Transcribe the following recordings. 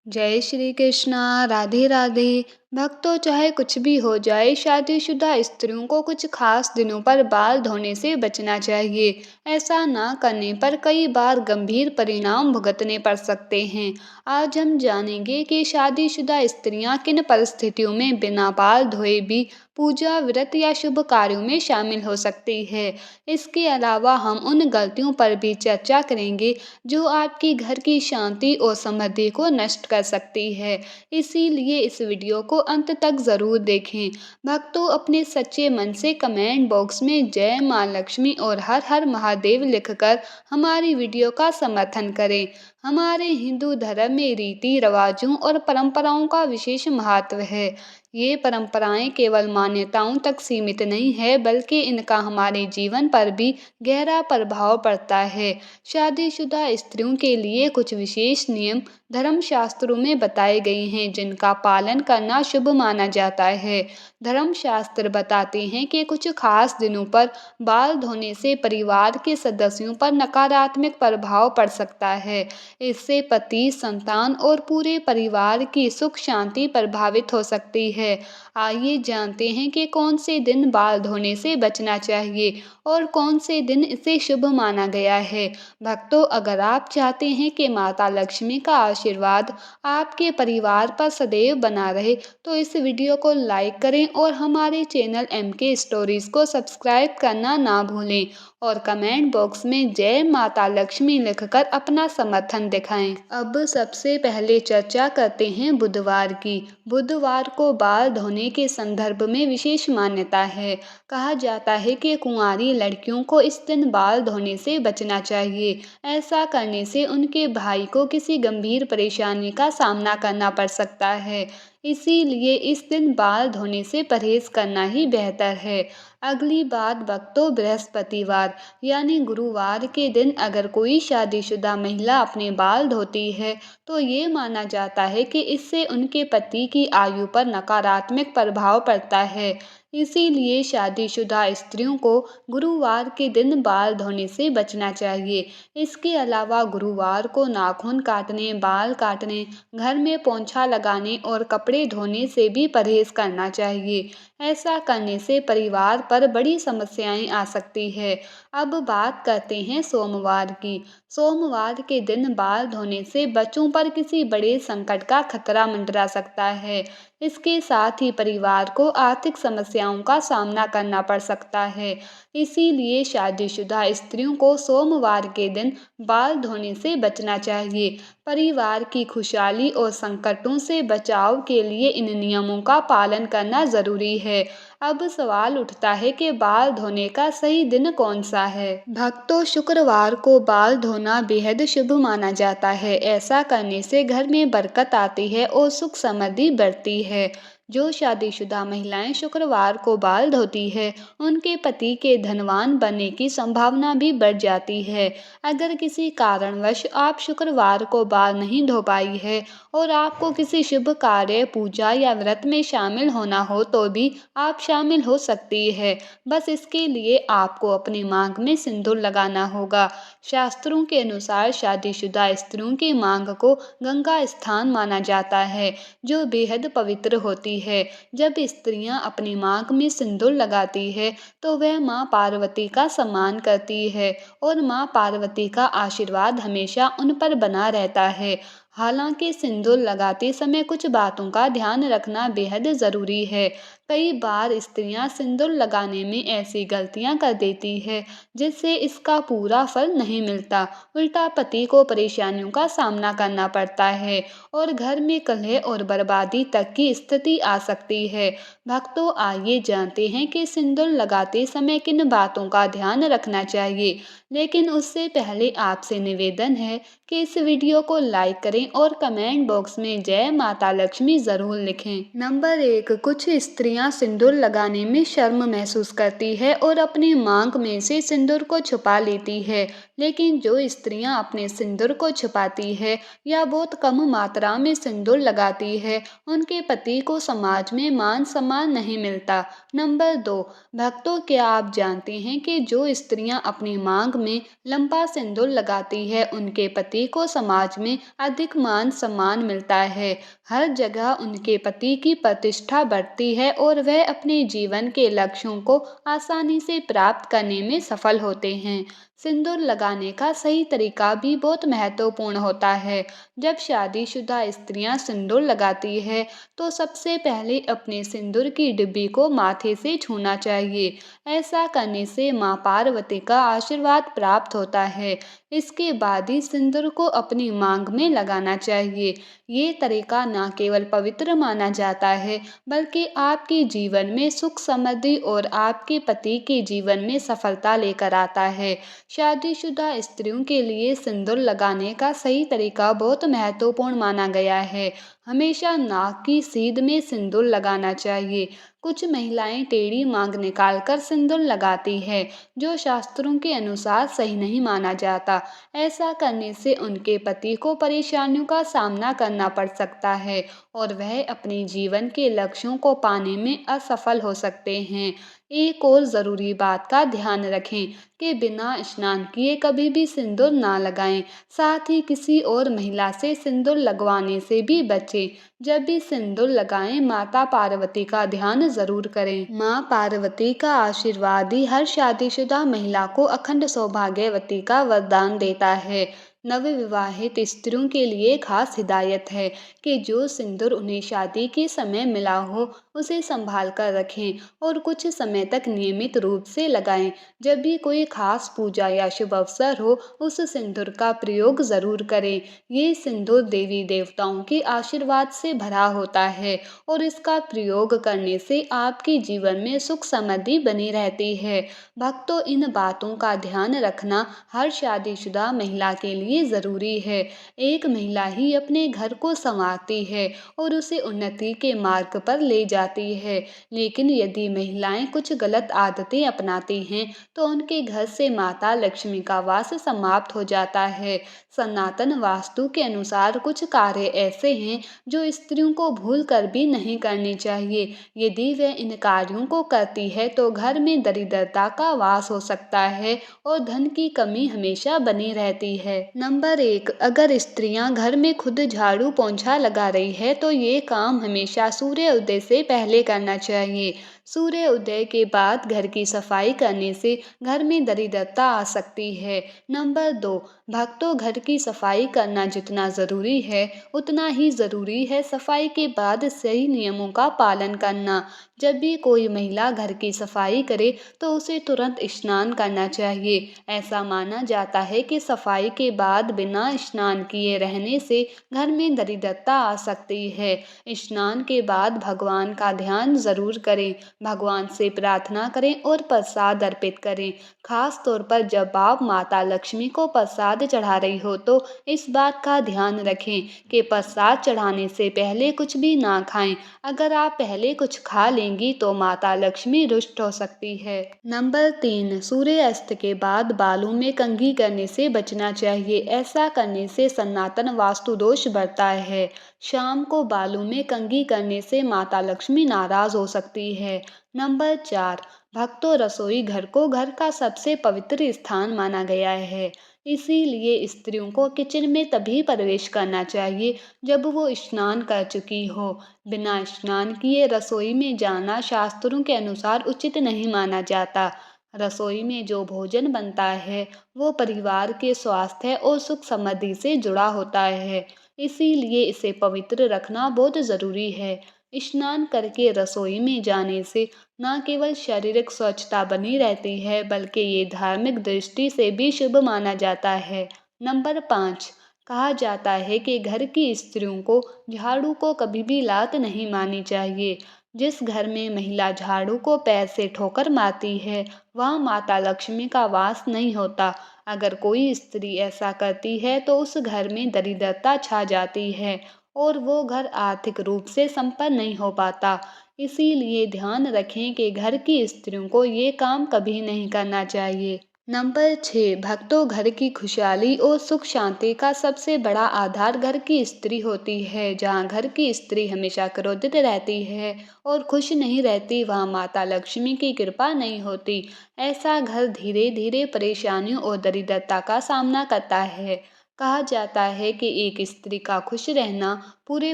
जय श्री कृष्णा, राधे राधे। भक्तों, चाहे कुछ भी हो जाए, शादीशुदा स्त्रियों को कुछ खास दिनों पर बाल धोने से बचना चाहिए। ऐसा ना करने पर कई बार गंभीर परिणाम भुगतने पड़ सकते हैं। आज हम जानेंगे कि शादीशुदा स्त्रियां किन परिस्थितियों में बिना बाल धोए भी पूजा, व्रत या शुभ कार्यों में शामिल हो सकती है। इसके अलावा हम उन गलतियों पर भी चर्चा करेंगे जो आपकी घर की शांति और समृद्धि को नष्ट कर सकती है। इसीलिए इस वीडियो को अंत तक ज़रूर देखें। भक्तों, अपने सच्चे मन से कमेंट बॉक्स में जय माँ लक्ष्मी और हर हर महादेव लिखकर हमारी वीडियो का समर्थन करें। हमारे हिंदू धर्म में रीति रिवाजों और परंपराओं का विशेष महत्व है। ये परंपराएं केवल मान्यताओं तक सीमित नहीं है, बल्कि इनका हमारे जीवन पर भी गहरा प्रभाव पड़ता है। शादीशुदा स्त्रियों के लिए कुछ विशेष नियम धर्मशास्त्रों में बताए गए हैं, जिनका पालन करना शुभ माना जाता है। धर्मशास्त्र बताते हैं कि कुछ खास दिनों पर बाल धोने से परिवार के सदस्यों पर नकारात्मक प्रभाव पड़ सकता है। इससे पति, संतान और पूरे परिवार की सुख शांति प्रभावित हो सकती है। आइए जानते हैं कि कौन से दिन बाल धोने से बचना चाहिए और कौन से दिन इसे शुभ माना गया है। भक्तों, अगर आप चाहते हैं कि माता लक्ष्मी का आशीर्वाद आपके परिवार पर सदैव बना रहे, तो इस वीडियो को लाइक करें और हमारे चैनल MK स्टोरीज को सब्सक्राइब करना ना भूलें और कमेंट बॉक्स में जय माता लक्ष्मी लिखकर अपना समर्थन दिखाएं। अब सबसे पहले चर्चा करते हैं बुधवार की। बुधवार को बाल धोने के संदर्भ में विशेष मान्यता है। कहा जाता है कि कुंवारी लड़कियों को इस दिन बाल धोने से बचना चाहिए। ऐसा करने से उनके भाई को किसी गंभीर परेशानी का सामना करना पड़ सकता है। इसीलिए इस दिन बाल धोने से परहेज करना ही बेहतर है। अगली बात भक्तों, बृहस्पतिवार यानी गुरुवार के दिन अगर कोई शादीशुदा महिला अपने बाल धोती है, तो ये माना जाता है कि इससे उनके पति की आयु पर नकारात्मक प्रभाव पड़ता है। इसीलिए शादीशुदा स्त्रियों को गुरुवार के दिन बाल धोने से बचना चाहिए। इसके अलावा गुरुवार को नाखून काटने, बाल काटने, घर में पोंछा लगाने और कपड़े धोने से भी परहेज करना चाहिए। ऐसा करने से परिवार पर बड़ी समस्याएं आ सकती है। अब बात करते हैं सोमवार की। सोमवार के दिन बाल धोने से बच्चों पर किसी बड़े संकट का खतरा मंडरा सकता है। इसके साथ ही परिवार को आर्थिक समस्याओं का सामना करना पड़ सकता है। इसीलिए शादीशुदा स्त्रियों को सोमवार के दिन बाल धोने से बचना चाहिए। परिवार की खुशहाली और संकटों से बचाव के लिए इन नियमों का पालन करना जरूरी है। अब सवाल उठता है कि बाल धोने का सही दिन कौन सा है। भक्तों, शुक्रवार को बाल धोना बेहद शुभ माना जाता है। ऐसा करने से घर में बरकत आती है और सुख समृद्धि बढ़ती है। जो शादीशुदा महिलाएं शुक्रवार को बाल धोती है, उनके पति के धनवान बनने की संभावना भी बढ़ जाती है। अगर किसी कारणवश आप शुक्रवार को बाल नहीं धो पाई है और आपको किसी शुभ कार्य, पूजा या व्रत में शामिल होना हो, तो भी आप शामिल हो सकती है। बस इसके लिए आपको अपनी मांग में सिंदूर लगाना होगा। शास्त्रों के अनुसार शादीशुदा स्त्रियों की मांग को गंगा स्थान माना जाता है, जो बेहद पवित्र होती है। जब स्त्रियां अपनी मांग में सिंदूर लगाती है, तो वह मां पार्वती का सम्मान करती है और मां पार्वती का आशीर्वाद हमेशा उन पर बना रहता है। हालांकि सिंदूर लगाते समय कुछ बातों का ध्यान रखना बेहद ज़रूरी है। कई बार स्त्रियां सिंदूर लगाने में ऐसी गलतियां कर देती है, जिससे इसका पूरा फल नहीं मिलता। उल्टा पति को परेशानियों का सामना करना पड़ता है और घर में कलह और बर्बादी तक की स्थिति आ सकती है। भक्तों, आइए जानते हैं कि सिंदूर लगाते समय किन बातों का ध्यान रखना चाहिए। लेकिन उससे पहले आपसे निवेदन है कि इस वीडियो को लाइक करें और कमेंट बॉक्स में जय माता लक्ष्मी ज़रूर लिखें। नंबर 1, कुछ स्त्रियां सिंदूर लगाने में शर्म महसूस करती है और अपनी मांग में से सिंदूर को छुपा लेती है। लेकिन जो स्त्रियां अपने सिंदूर को छुपाती है या बहुत कम मात्रा में सिंदूर लगाती है, उनके पति को समाज में मान सम्मान नहीं मिलता। नंबर 2, भक्तों, क्या आप जानते हैं कि जो स्त्रियां अपनी मांग में लंबा सिंदूर लगाती है, उनके पति को समाज में अधिक मान सम्मान मिलता है। हर जगह उनके पति की प्रतिष्ठा बढ़ती है और वह अपने जीवन के लक्ष्यों को आसानी से प्राप्त करने में सफल होते हैं। सिंदूर लगाने का सही तरीका भी बहुत महत्वपूर्ण होता है। जब शादीशुदा स्त्रियां सिंदूर लगाती है, तो सबसे पहले अपने सिंदूर की डिब्बी को माथे से छूना चाहिए। ऐसा करने से मां पार्वती का आशीर्वाद प्राप्त होता है। इसके बाद ही सिंदूर को अपनी मांग में लगाना चाहिए। ये तरीका न केवल पवित्र माना जाता है, बल्कि आपके जीवन में सुख समृद्धि और आपके पति के जीवन में सफलता लेकर आता है। शादीशुदा स्त्रियों के लिए सिंदूर लगाने का सही तरीका बहुत महत्वपूर्ण माना गया है। हमेशा नाक की सीध में सिंदूर लगाना चाहिए। कुछ महिलाएं टेढ़ी मांग निकालकर सिंदूर लगाती है, जो शास्त्रों के अनुसार सही नहीं माना जाता। ऐसा करने से उनके पति को परेशानियों का सामना करना पड़ सकता है और वह अपने जीवन के लक्ष्यों को पाने में असफल हो सकते हैं। एक और ज़रूरी बात का ध्यान रखें कि बिना स्नान किए कभी भी सिंदूर ना लगाएं। साथ ही किसी और महिला से सिंदूर लगवाने से भी बचें। जब भी सिंदूर लगाएं, माता पार्वती का ध्यान जरूर करें। माँ पार्वती का आशीर्वाद ही हर शादीशुदा महिला को अखंड सौभाग्यवती का वरदान देता है। नवविवाहित स्त्रियों के लिए खास हिदायत है कि जो सिंदूर उन्हें शादी के समय मिला हो, उसे संभाल कर रखें और कुछ समय तक नियमित रूप से लगाएं। जब भी कोई खास पूजा या शुभ अवसर हो, उस सिंदूर का प्रयोग जरूर करें। ये सिंदूर देवी देवताओं के आशीर्वाद से भरा होता है और इसका प्रयोग करने से आपके जीवन में सुख समृद्धि बनी रहती है। भक्तों, इन बातों का ध्यान रखना हर शादीशुदा महिला के लिए जरूरी है। एक महिला ही अपने घर को संवारती है और उसे उन्नति के मार्ग पर ले जाती है। लेकिन यदि महिलाएं कुछ गलत आदतें अपनाती हैं, तो उनके घर से माता लक्ष्मी का वास समाप्त हो जाता है। सनातन वास्तु के अनुसार कुछ कार्य ऐसे हैं जो स्त्रियों को भूल कर भी नहीं करने चाहिए। यदि वह इन कार्यों को करती है, तो घर में दरिद्रता का वास हो सकता है और धन की कमी हमेशा बनी रहती है। नंबर 1, अगर स्त्रियां घर में खुद झाड़ू पोंछा लगा रही है, तो ये काम हमेशा सूर्य उदय से पहले करना चाहिए। सूर्य उदय के बाद घर की सफाई करने से घर में दरिद्रता आ सकती है। नंबर 2, भक्तों, घर की सफाई करना जितना ज़रूरी है, उतना ही ज़रूरी है सफाई के बाद सही नियमों का पालन करना। जब भी कोई महिला घर की सफाई करे, तो उसे तुरंत स्नान करना चाहिए। ऐसा माना जाता है कि सफाई के बाद बिना स्नान किए रहने से घर में दरिद्रता आ सकती है। स्नान के बाद भगवान का ध्यान जरूर करें, भगवान से प्रार्थना करें और प्रसाद अर्पित करें। खास तौर पर जब आप माता लक्ष्मी को प्रसाद चढ़ा रही हो, तो इस बात का ध्यान रखें कि प्रसाद चढ़ाने से पहले कुछ भी ना खाएं। अगर आप पहले कुछ खा लेंगी, तो माता लक्ष्मी रुष्ट हो सकती है। नंबर 3, सूर्यास्त के बाद बालों में कंघी करने से बचना चाहिए। ऐसा करने से सनातन वास्तु दोष बढ़ता है। शाम को बालों में कंघी करने से माता लक्ष्मी नाराज हो सकती है। नंबर 4, भक्तों, रसोई घर को घर का सबसे पवित्र स्थान माना गया है। इसीलिए स्त्रियों को किचन में तभी प्रवेश करना चाहिए जब वो स्नान कर चुकी हो। बिना स्नान किए रसोई में जाना शास्त्रों के अनुसार उचित नहीं माना जाता। रसोई में जो भोजन बनता है, वो परिवार के स्वास्थ्य और सुख समृद्धि से जुड़ा होता है। इसीलिए इसे पवित्र रखना बहुत जरूरी है। स्नान करके रसोई में जाने से न केवल शारीरिक स्वच्छता बनी रहती है, बल्कि ये धार्मिक दृष्टि से भी शुभ माना जाता है। नंबर 5, कहा जाता है कि घर की स्त्रियों को झाड़ू को कभी भी लात नहीं मारनी चाहिए। जिस घर में महिला झाड़ू को पैर से ठोकर मारती है, वहाँ माता लक्ष्मी का वास नहीं होता। अगर कोई स्त्री ऐसा करती है, तो उस घर में दरिद्रता छा जाती है और वो घर आर्थिक रूप से संपन्न नहीं हो पाता। इसीलिए ध्यान रखें कि घर की स्त्रियों को ये काम कभी नहीं करना चाहिए। नंबर 6, भक्तों घर की खुशहाली और सुख शांति का सबसे बड़ा आधार घर की स्त्री होती है। जहाँ घर की स्त्री हमेशा क्रोधित रहती है और खुश नहीं रहती, वहाँ माता लक्ष्मी की कृपा नहीं होती। ऐसा घर धीरे धीरे परेशानियों और दरिद्रता का सामना करता है। कहा जाता है कि एक स्त्री का खुश रहना पूरे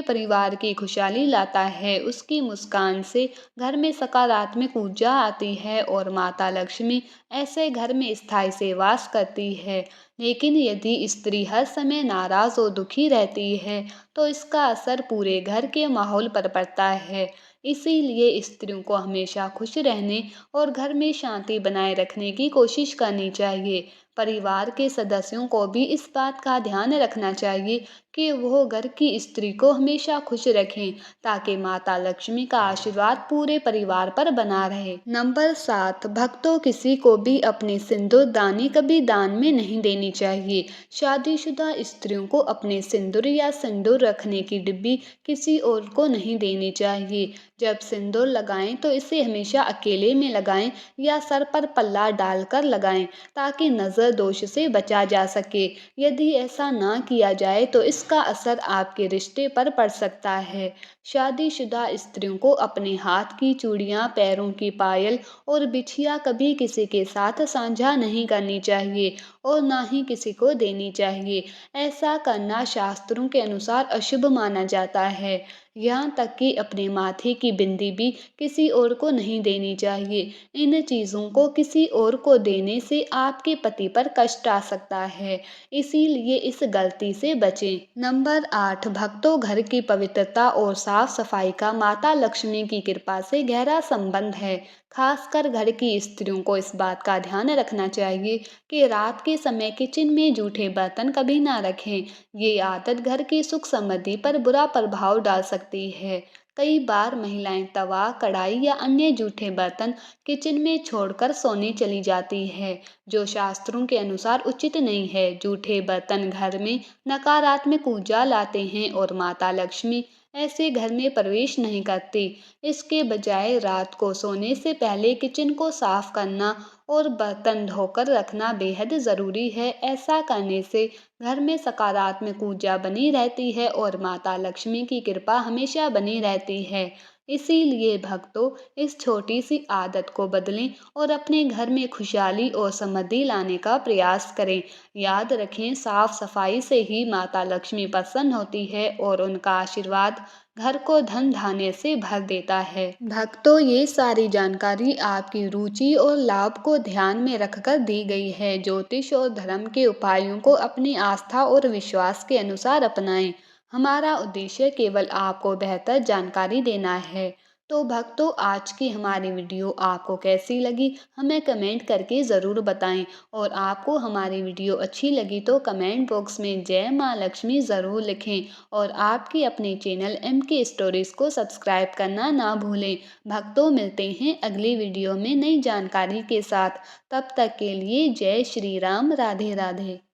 परिवार की खुशहाली लाता है। उसकी मुस्कान से घर में सकारात्मक ऊर्जा आती है और माता लक्ष्मी ऐसे घर में स्थायी से वास करती है। लेकिन यदि स्त्री हर समय नाराज और दुखी रहती है, तो इसका असर पूरे घर के माहौल पर पड़ता है। इसीलिए स्त्रियों को हमेशा खुश रहने और घर में शांति बनाए रखने की कोशिश करनी चाहिए। परिवार के सदस्यों को भी इस बात का ध्यान रखना चाहिए कि वो घर की स्त्री को हमेशा खुश रखें, ताकि माता लक्ष्मी का आशीर्वाद पूरे परिवार पर बना रहे। नंबर 7, भक्तों किसी को भी अपनी सिंदूर दानी कभी दान में नहीं देनी चाहिए। शादीशुदा स्त्रियों को अपने सिंदूर या सिंदूर रखने की डिब्बी किसी और को नहीं देनी चाहिए। जब सिंदूर लगाएं तो इसे हमेशा अकेले में लगाएं या सर पर पल्ला डालकर लगाएं, ताकि नज़र दोष से बचा जा सके। यदि ऐसा ना किया जाए तो इसका असर आपके रिश्ते पर पड़ सकता है। शादीशुदा स्त्रियों को अपने हाथ की चूड़ियां, पैरों की पायल और बिछिया कभी किसी के साथ साझा नहीं करनी चाहिए और ना ही किसी को देनी चाहिए। ऐसा करना शास्त्रों के अनुसार अशुभ माना जाता है। यहाँ तक कि अपने माथे की बिंदी भी किसी और को नहीं देनी चाहिए। इन चीज़ों को किसी और को देने से आपके पति पर कष्ट आ सकता है, इसीलिए इस गलती से बचें। नंबर 8, भक्तों घर की पवित्रता और साफ सफाई का माता लक्ष्मी की कृपा से गहरा संबंध है। खासकर घर की स्त्रियों को इस बात का ध्यान रखना चाहिए कि रात के समय किचन में जूठे बर्तन कभी ना रखें। ये आदत घर की सुख समृद्धि पर बुरा प्रभाव डाल सकती है। कई बार महिलाएं तवा, कढ़ाई या अन्य जूठे बर्तन किचन में छोड़कर सोने चली जाती है, जो शास्त्रों के अनुसार उचित नहीं है। जूठे बर्तन घर में नकारात्मक ऊर्जा लाते हैं और माता लक्ष्मी ऐसे घर में प्रवेश नहीं करती। इसके बजाय रात को सोने से पहले किचन को साफ करना और बर्तन धोकर रखना बेहद ज़रूरी है। ऐसा करने से घर में सकारात्मक ऊर्जा बनी रहती है और माता लक्ष्मी की कृपा हमेशा बनी रहती है। इसीलिए भक्तों, इस छोटी सी आदत को बदलें और अपने घर में खुशहाली और समृद्धि लाने का प्रयास करें। याद रखें, साफ सफाई से ही माता लक्ष्मी प्रसन्न होती है और उनका आशीर्वाद घर को धन धान्य से भर देता है। भक्तों, ये सारी जानकारी आपकी रुचि और लाभ को ध्यान में रखकर दी गई है। ज्योतिष और धर्म के उपायों को अपनी आस्था और विश्वास के अनुसार अपनाएं। हमारा उद्देश्य केवल आपको बेहतर जानकारी देना है। तो भक्तों, आज की हमारी वीडियो आपको कैसी लगी, हमें कमेंट करके ज़रूर बताएं। और आपको हमारी वीडियो अच्छी लगी तो कमेंट बॉक्स में जय माँ लक्ष्मी ज़रूर लिखें और आपकी अपने चैनल MK स्टोरीज को सब्सक्राइब करना ना भूलें। भक्तों, मिलते हैं अगली वीडियो में नई जानकारी के साथ। तब तक के लिए जय श्री राम, राधे राधे।